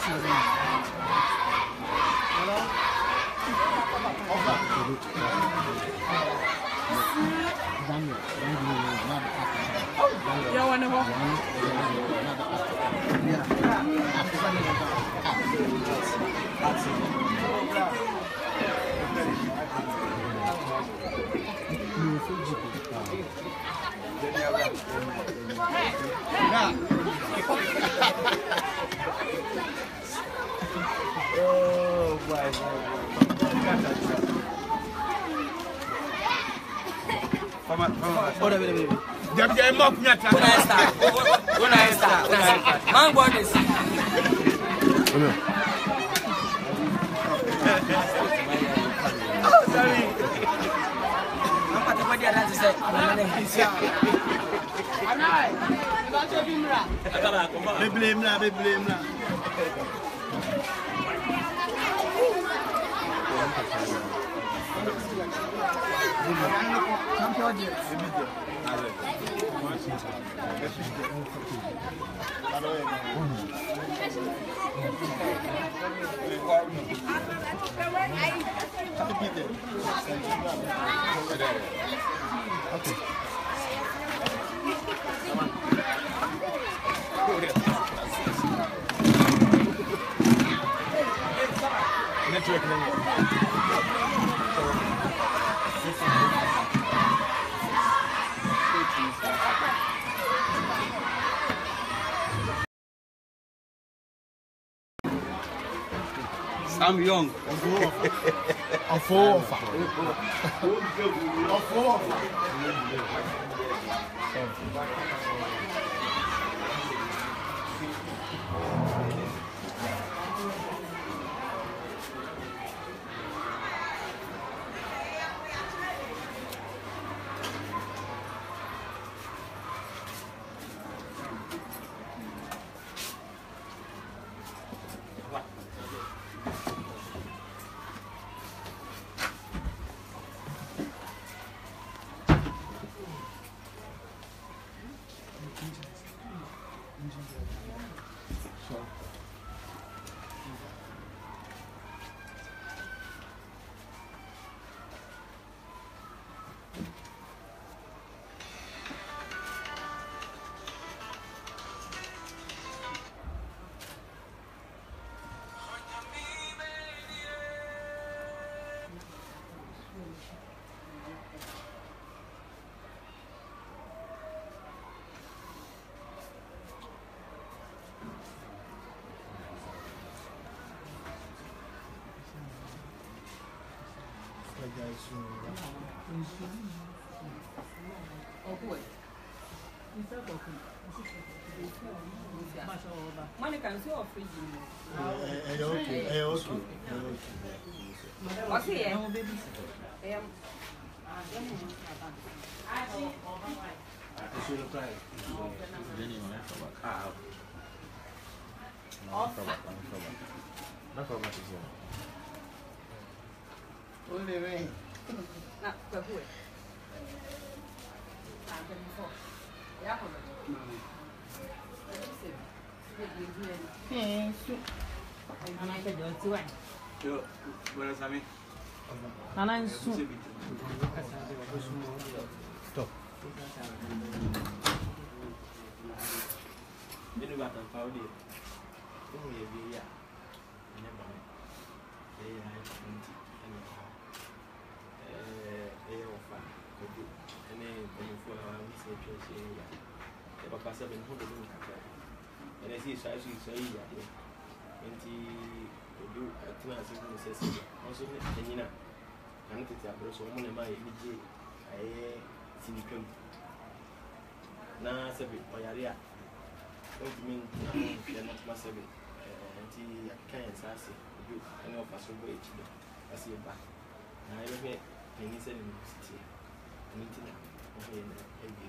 Oh, my I'm young. A four. Money can see off free. Okay. What's here? And I see so and do a class in necessity. Also, Nina, and it's a person, one of my DJ, I see him. Now, Sabi, Mayaria, don't mean you're not massive, and he can't sassy, you know, for so wait, I see you back. I don't get any city, meeting, okay, every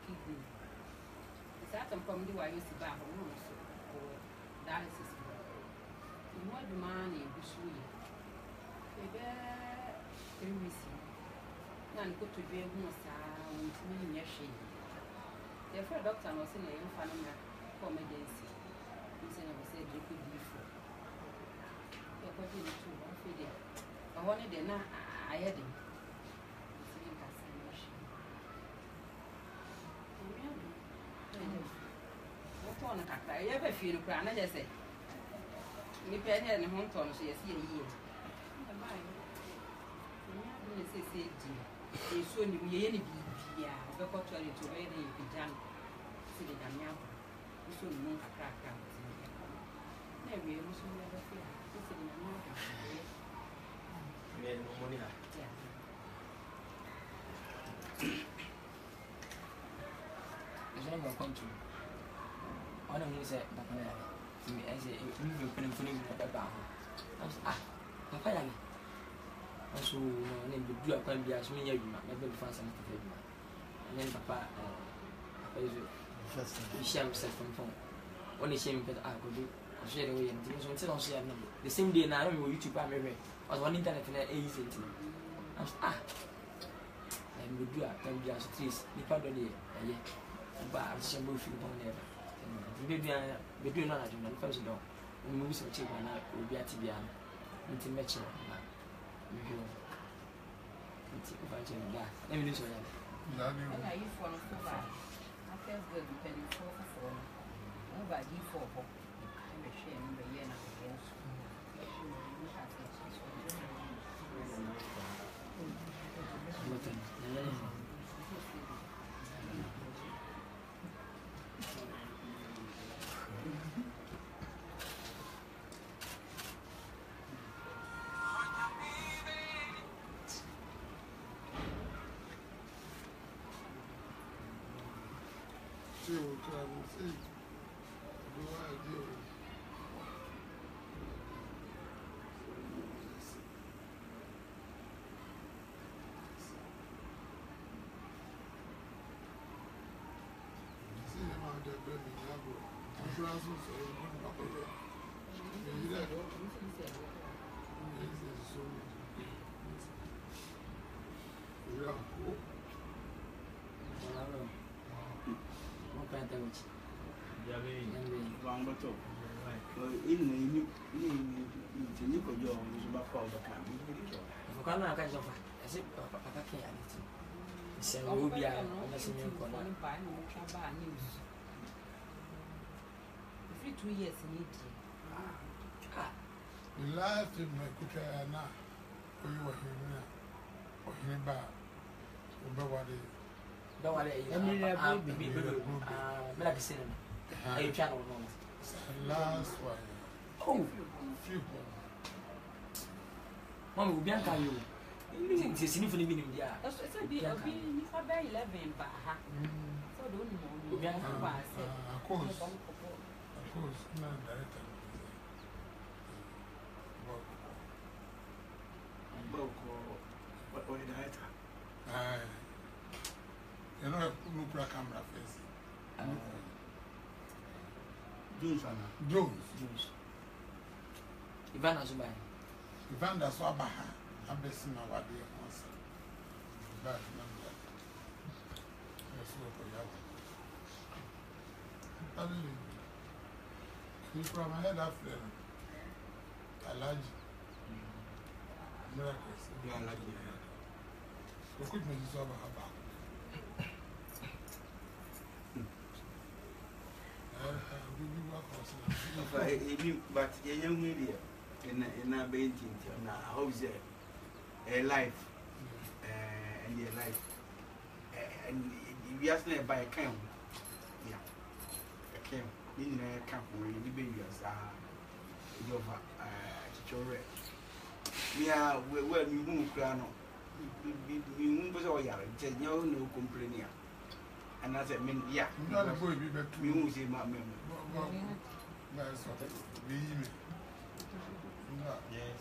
kidney. It's at some point where I used to buy for dialysis. You want the money, which we 3 weeks. Now, go to be a woman, meaning your shame. Therefore, doctor was in a young family emergency. He said, I was said, you could be for. You're putting it to one figure. I wanted the night I had him. I ever feel a crown, I just said. You pay her in home town, she is here. They soon be any yeah, the culture to where they be done. See the Damian. You soon move a crack out. Never, you should never fear. This is the money. There's no more country. I don't use it, but I say, you can put it about. I was Papa. Also, name the blue can be as many as you might never find something to do. And then Papa, share himself from phone. Only shame that I could do. I share away and things when I share the same day now, YouTube, I remember. I was on internet and easy. I was and we do can be as trees, the powder day, but I'm some moving on there. We do not have the first door. We move some cheap and I will be at the end. It's a match. Let me do so. Are you for a four? I felt good depending for over D4. I'm ashamed the year Free 2 years in it. The last thing I could try now, you were here or here back. Don't worry, I'll be like a cinema. A channel. Last one. Oh, Few. Mom will be uncle you. It's a significant meaning. Yeah, That's a bit of being 11, but so don't know. Of course, not director. What the director? You know, look at camera face. Jones. Ivan Azubai. Ivan da Swabaha. I'm basing my body once. Bad number. Let's look at that. You from my head after Alaji. Miracles. You are lucky. The quick me is over about. But a young media in a painting now, how's it? A life and your life. And we asked me by a camp. Yeah, a camp. In a camp where you be your children. We are where we move, Grano. We move all your no complaining. And as I mean, yeah, not a boy be back to we won't say my memory. That's what believe Yes.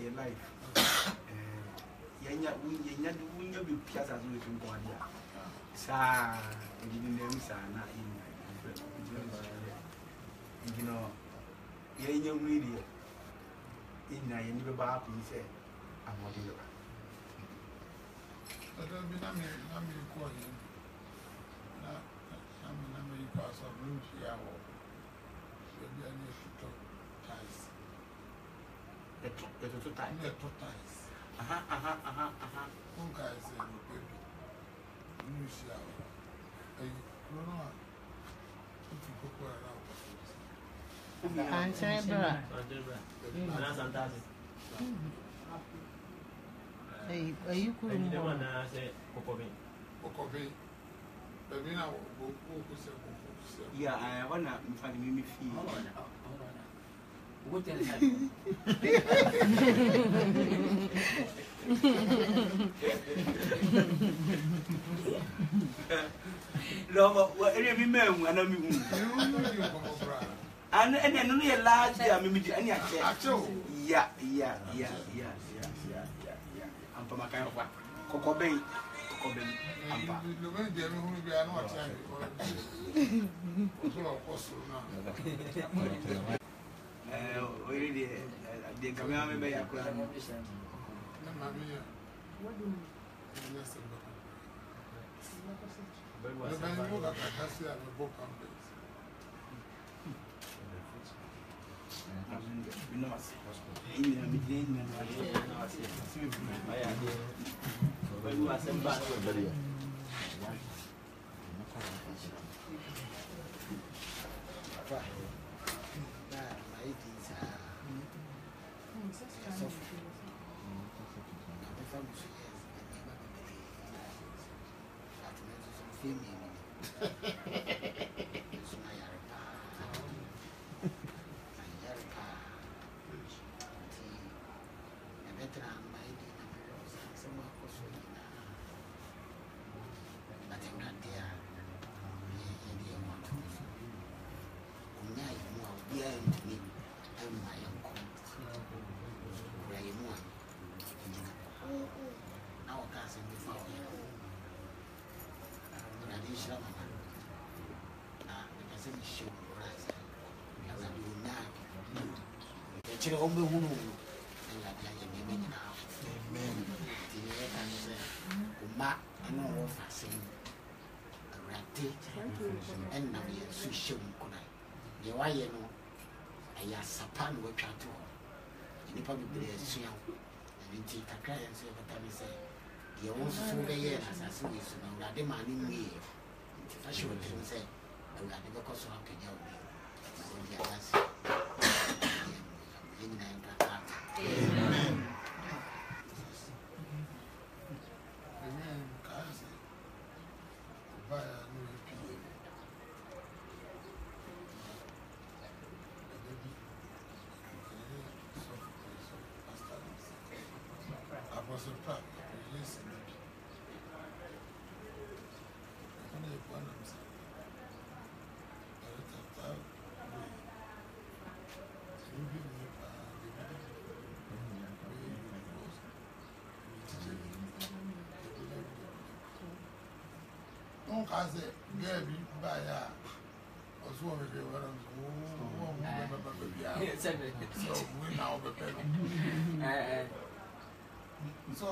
your life. Yanya be piazza as we can go on here. Sa, and you didn't say, not in. You know, Yanya really in a new bar, he said, I'm not here. But I'll be not me calling. I'm because of blue shower. Maybe I need to talk ties. The two times. The two ties. One guy said, baby, blue shower. Hey, no, no. If you go for an hour, Answer, bro. Hey, are you cool? Okobe. Baby, now, yeah, I want to find me feel. What else? No, what any man, and then only a large, any actual. Yeah. I'm from a kind of what? Coco Bay. The way they are not already, they come out by a crowd. and now you're so sure. You are, you know, I have Sapan work out to her. You probably be a swing and take a cry and say, but I say, you also so the year as I see you know that the man in me. I should say, I got the because of a job. I said, Gabby, by or so maybe what I'm so we now be so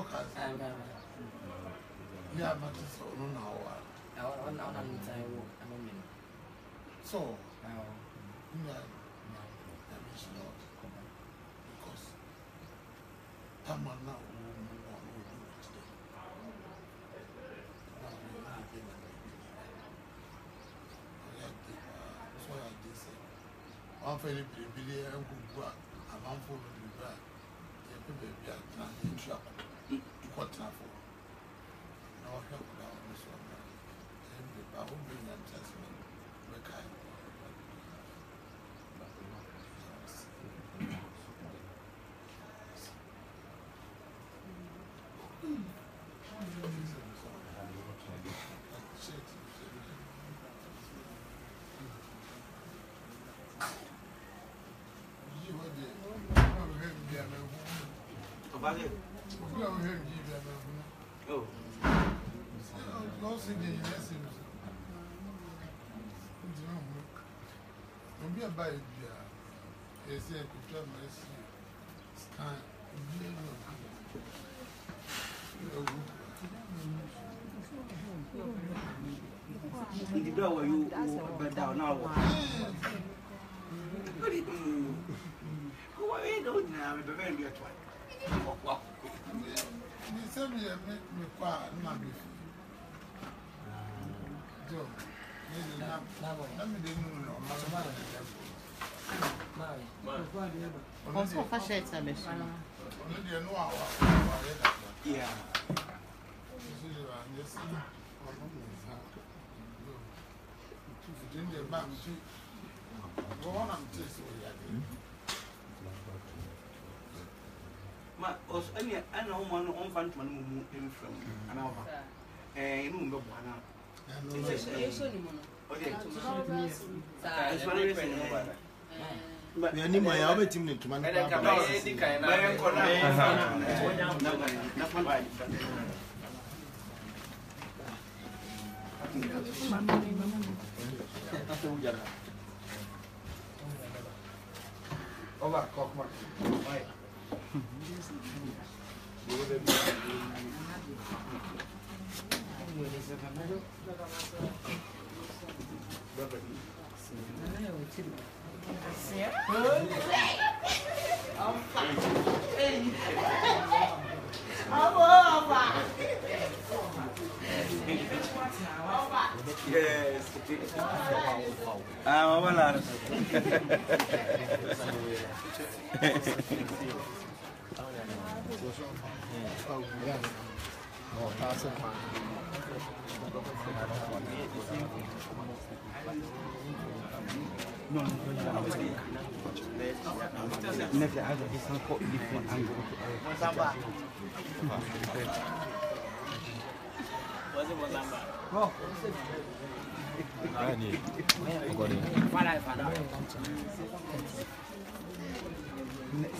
yeah, but it's so no so yeah, because someone now I'm very busy and good. I'm for the back. Baby, I'm in trouble. You got time for no help down this one. And I will bring them testament. Yeah. Was it? Oh. Go see the US. Don't be a bad idea. They say I could try my scan. In the door where you bend down now. What do you do? Who are you doing now? I'm very good. Wow. You said me quite not before. Joe, let me know. Also, for shirts, I miss. Yeah. Ma, os any I know one on fan to move him from an hour. Eh, no, no, one. We are near our team to manage. Olá, Cockmark. Vai. Yes. Ah, vamos lá. Never had a different angle. Oh.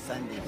Sunday.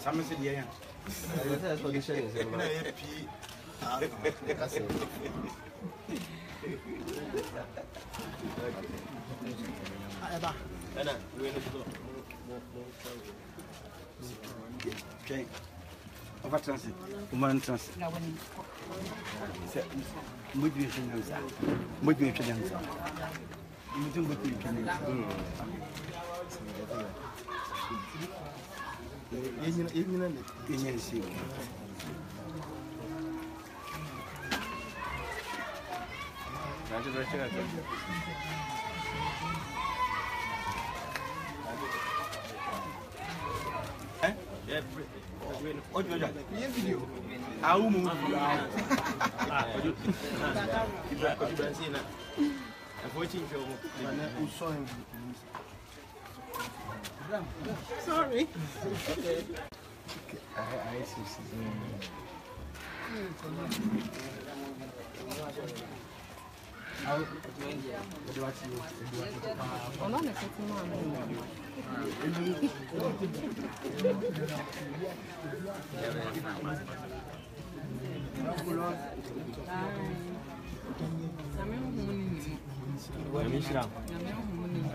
Some said, yeah. That's what you say. Okay. Over transit. Woman transit. Muito bem, criança. Muito bem, criança. Muito bem, criança. Sorry. I see.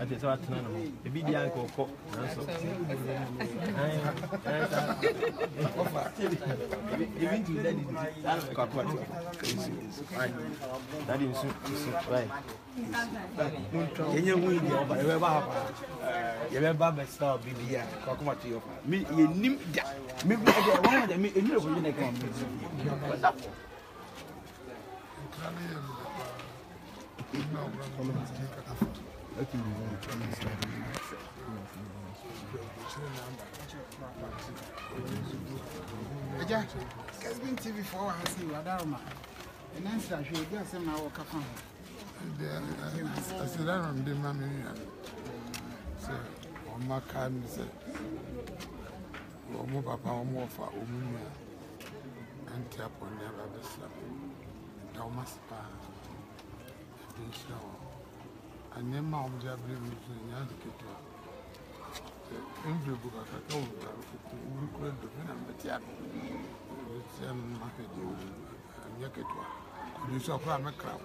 I just want to know. The video go cook. Even to that is right. You win the over. You remember my style, baby. Come to your me. You name that. Maybe I want to make a new one. Casbin TV for I see you, Adama. And answer, I should get some now. I said, I don't do my money. So, on my card, said, more papa, more for Omnia and tap on their other stuff. Now, must buy. And then, Mom, they are bringing me to the indicator. Every book I told you, we could do the tap. It's market and Yaketwa. You saw from a crowd.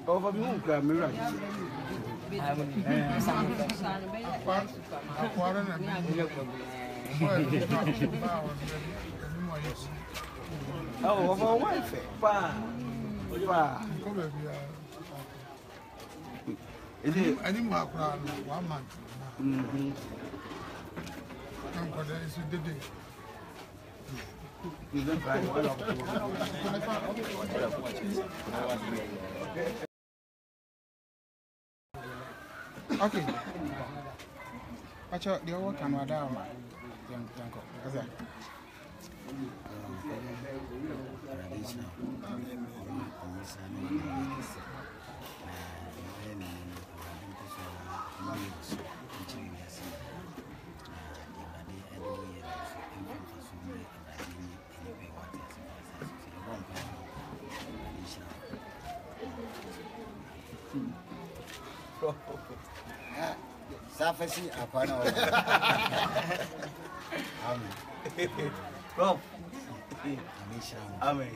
Over me, mirror. Oh, over wife. Is it any more crowd 1 month? you don't find one of Okay. Watch out, the work and madam. Safety upon all. Amen. Rob. Amen.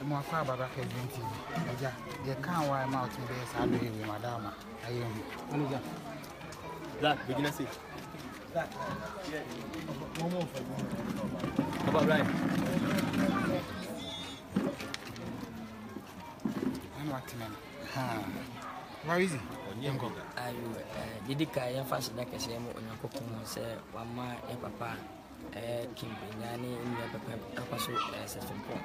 More crab about Casbin TV. You can't wear them out in this. I do with Madama. I am. Black, begin to see. Black. One more. How about Ryan? I'm not in Where is he? Did I fast like I say, on say, one my papa, Kimbani, in your papa, so as a simple.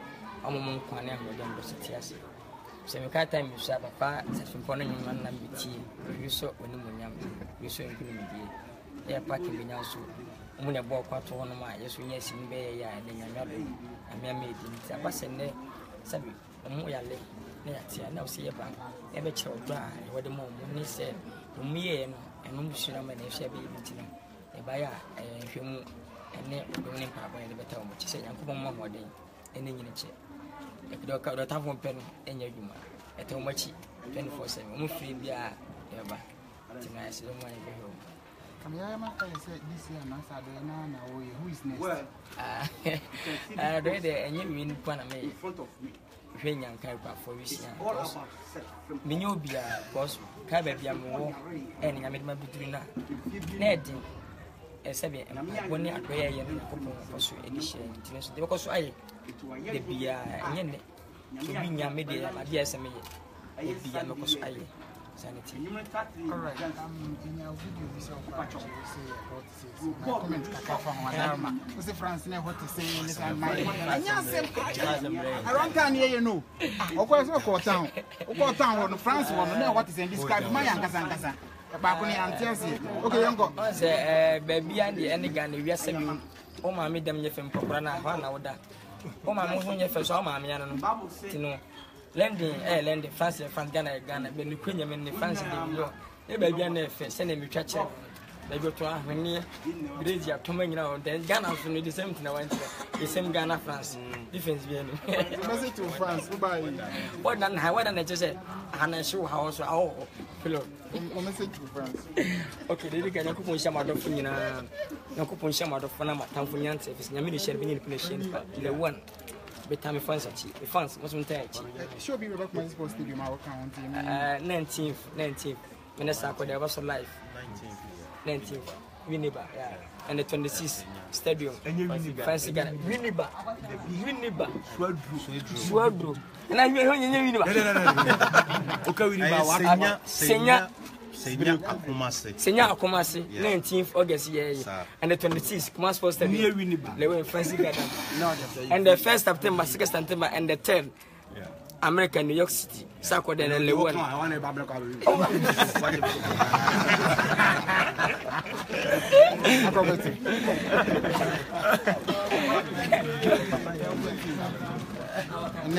I'm among Kwana and Madame Rossetias. So, you can't time you say, Papa, such important man, and tea, you saw when you saw in Grimmy. They are packing me now, so when I walk out to one of my yes, in Bay, and then another, and I made it. I was in there, Sabi, a more late. I now see a bank, every child dry, what the moment he said, me and Muslim and Shabby meeting. A buyer, a few and then going in Papa and the better, which is a young woman more day, and then you check. If you don't have one pen and your humor, at how much 24/7, move free, yeah, ever. Tonight, I don't want to be home. Come here, my friend said this year, and I said, who is next? Well, I read it and you mean Panama in front of me. hwe nyanka kwa for wisia me nyo bia because ka ba bia mo e ni nyame ma bitiri na edin esabe woni adoye ye no ko so edition ntine so de ko so aye de bia enye ne so bi nyame de ma dia eseme ye bia me ko so aye sanity. All right. In your video, we saw what you say about this. My comment from Madarma. You say France, what to say in this and my. And you around town here, you know. Of course, we go town. We go town. France, one know what to say. Describe my Ankasa. Bakuni and Chelsea. Okay, uncle. Say, baby, and the end gun. We are saying, oh, mammy, them you from Poprana, one hour that. Oh, my mother, you first, oh, mammy, you know. Lending France Ghana but the Queen in France the baby and send him church. They go to our near Brazil to me now, then Ghana from the same thing I went the same Ghana France. Difference being message to France. What than I just said, and I show how also our pillow. Message to France. Okay, they can put some out of Fina, no coupon some out of Panama, Tanfunian service, Yamini shall be in relation, the one. Betami fans the fans was on touch. Show be back my sports stadium our county. 19th. Minister there was live. 19th. Winneba, yeah. And the 26th stadium. Fancy Ghana. Winneba. Swedru. And I hear Winneba. Okay, Winneba. Senya Akumasi, 19th August, yeah, and the 26th, Command Sports Stadium, they were in Fancy Garden. And the 1st September, 2nd September, and the 10th, America, New York City, Sako, then and Lewan. And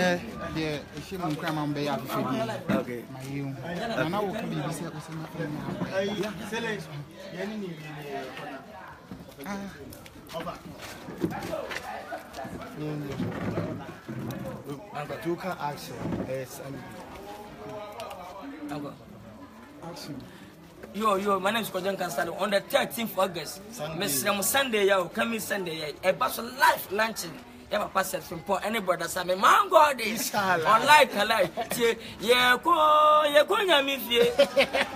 the Shimon Cramon Bay of okay. My you. And I will be beside You can action. action. Yo, my name is Kojan Kansalo. On the 13th August, Mr. Sunday, coming Sunday, a bus of life luncheon. Ever pass it from any brother, Sammy, man, God is unlike alike. Yeah, go, Yamifie,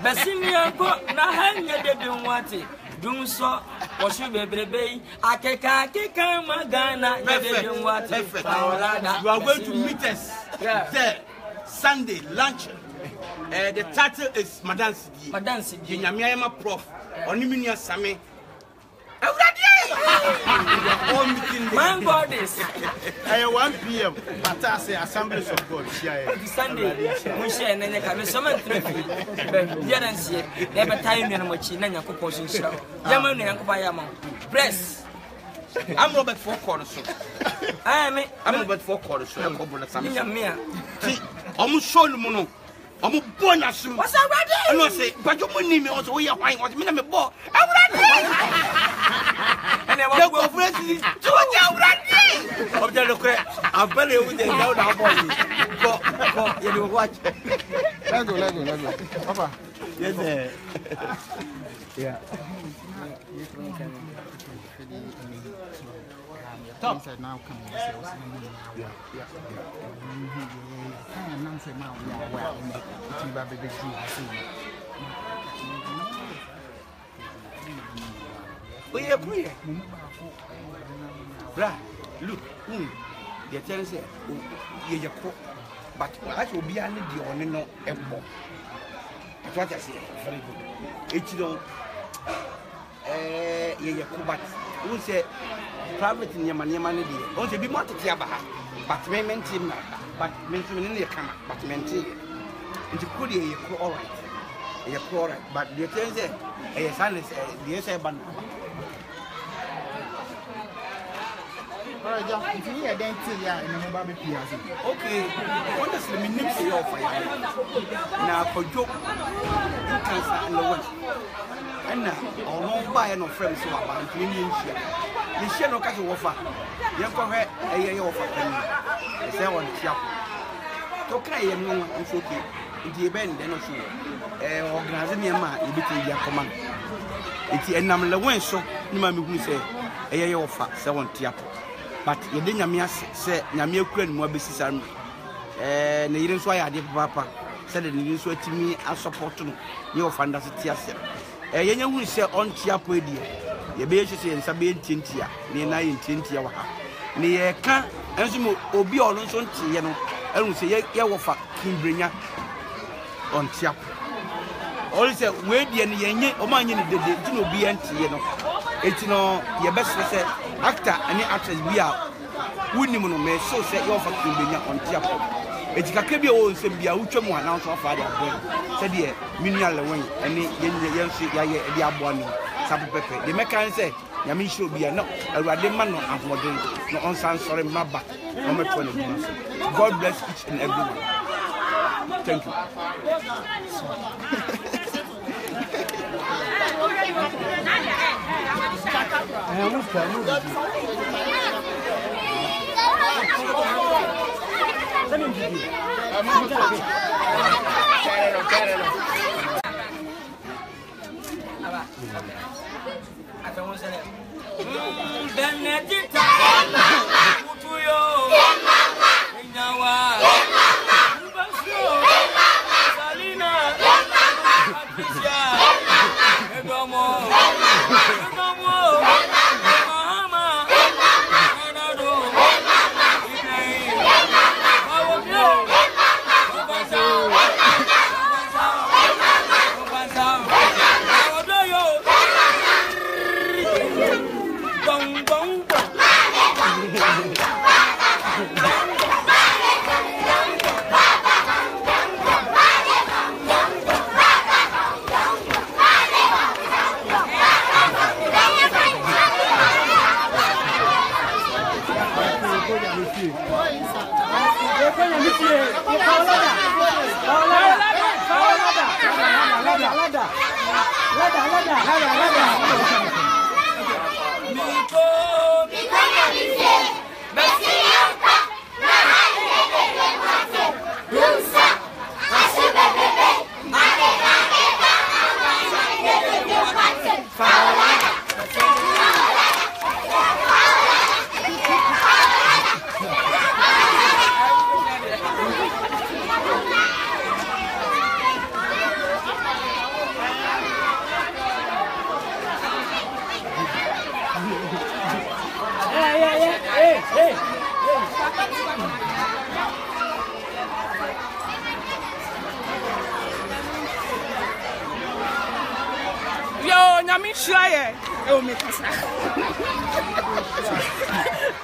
Basimia, go, Nahanga, they don't want it. Do so, or should be baby. I can't, Magana, they don't want it. You are going to meet us there Sunday lunch. The title is Madame Sidi, Yamiama Prof, Oniminia Sami. Man, God is 1 p.m. But I say Assemblies of God. Sunday, we share and then come some never time in which you never proposing show. Yaman and Kupayama. Press. I'm Robert Four Corners. I'm Robert Four Corners. I'm almost show the mono. I'm a bonus. What's already? I know, say, but you wouldn't even also we are fine. What's me? I'm a boy. I'm ready. And I want to go for it. I'm very with the down our body. Go, you watch. Let's go. Papa. Yes, sir. Yeah. Top said now come yeah. I am not saying now we are well in the big we are queer. Bra, look, the tenant said, you're cook, but I will be under the only no elbow. That's what I say. Very good. It's don't, you're cook, but who said, private in your money, don't be more to Tiabaha, but me mention, but mention in the camera, but mention. And you could hear you all right. You're all right, but the tenant said, a son is the S. Alright, John, if you hear them tell you in the mobile PRC. Okay, honestly, me name say off now for joke, you cancer in the west. And now, I won't buy no friends who are about Indian share. The share no catch offer. You come here, a year offer. I say one chapel. Okay, I'm no one, it's okay. It's the event, they're not sure. Organizing me a man, you between your command. It's a number of one, so you might be say, a year offer, 7 chapel. But you didn't say, Namia Queen, more business army. ne yire nso ayade papa se de ne yire nso atimi support no ye ofanda se tia se yenya hu se on tia po edie ye be yehye se yensa be ntintia ne na ye ntintia wa ha ne ye ka enso mo obi ono nso ntiye no enu se ye wofa kimbrenya on tia all say we die ne yenye o ma nye ne dede ti no obi ntiye no eti no ye bese se actor ani actress bi a wunim no me so se ye wofa kimbrenya on tia eti kakra bi o nsem bia wutwam ana nso afa de abon se de minua lewen ene yenso yaye de abo ani sabu pepe de mekan se nyame hiro bia no awurade ma no ahoden no onsan sore maba no meto ne dum so God bless each and everyone. Thank you.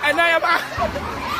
And I am